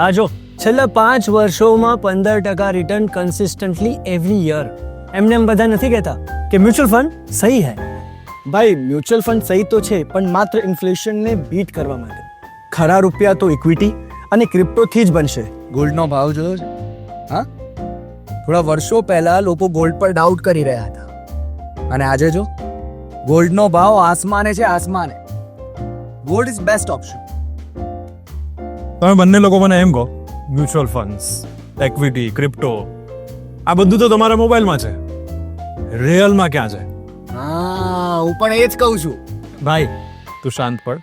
આ જો છેલ્લા 5 વર્ષોમાં 15% રિટર્ન કન્સિસ્ટન્ટલી એવરી યર. એમને એમ બધા નથી કહેતા કે મ્યુચ્યુઅલ ફંડ સહી હૈ. ભાઈ મ્યુચ્યુઅલ ફંડ સહી તો છે, પણ માત્ર ઇન્ફ્લેશનને બીટ કરવા માટે. ખરા રૂપિયા તો ઇક્વિટી અને ક્રિપ્ટોથી જ બનશે. ગોલ્ડનો ભાવ જોયો છે? હા, થોડા વર્ષો પહેલા લોકો ગોલ્ડ પર ડાઉટ કરી રહ્યા હતા, અને આજે જો ગોલ્ડનો ભાવ આસમાને છે, આસમાને. Gold is best option. તમે બંને લોકો મને એમ કહો, મ્યુચ્યુઅલ ફંડ્સ, ઇક્વિટી, ક્રિપ્ટો, આ બધું તો તમારા મોબાઈલમાં છે, રિયલમાં ક્યાં છે? હા, હું પણ એ જ કહું છું. ભાઈ તું શાંત પડ.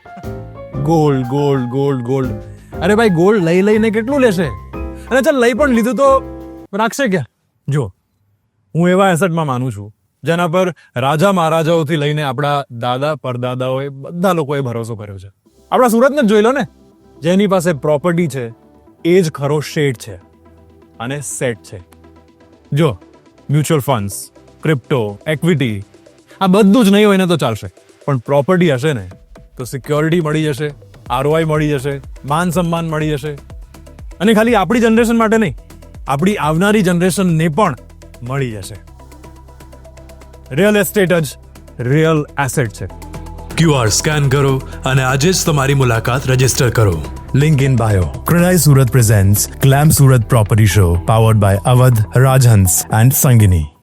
ગોલ્ડ ગોલ્ડ ગોલ્ડ ગોલ્ડ, અરે ભાઈ ગોલ્ડ લઈને કેટલું લેશે? અને ચાલ લઈ પણ લીધું તો રાખશે ક્યાં? જો હું એવા એસેટમાં માનું છું જેના પર રાજા મહારાજાઓથી લઈને આપણા દાદા પરદાદાઓએ બધા લોકોએ ભરોસો કર્યો છે. આપણા સુરતને જ જોઈ લો ને, જેની પાસે પ્રોપર્ટી છે એ જ ખરો શેઠ છે અને સેટ છે. જો મ્યુચ્યુઅલ ફંડ્સ, ક્રિપ્ટો, ઇક્વિટી આ બધું જ નહીં હોય ને તો ચાલશે, પણ પ્રોપર્ટી હશે ને તો સિક્યોરિટી મળી જશે, ROI મળી જશે, માન સન્માન મળી જશે, અને ખાલી આપણી જનરેશન માટે નહીં, આપણી આવનારી જનરેશનને પણ મળી જશે. રિયલ એસ્ટેટ જ રિયલ એસેટ છે. QR સ્કેન કરો અને આજે જ તમારી મુલાકાત રજીસ્ટર કરો. Link in bio. Kranai Surat presents Glam Surat Property Show powered by Awadh, Rajhans and Sangini.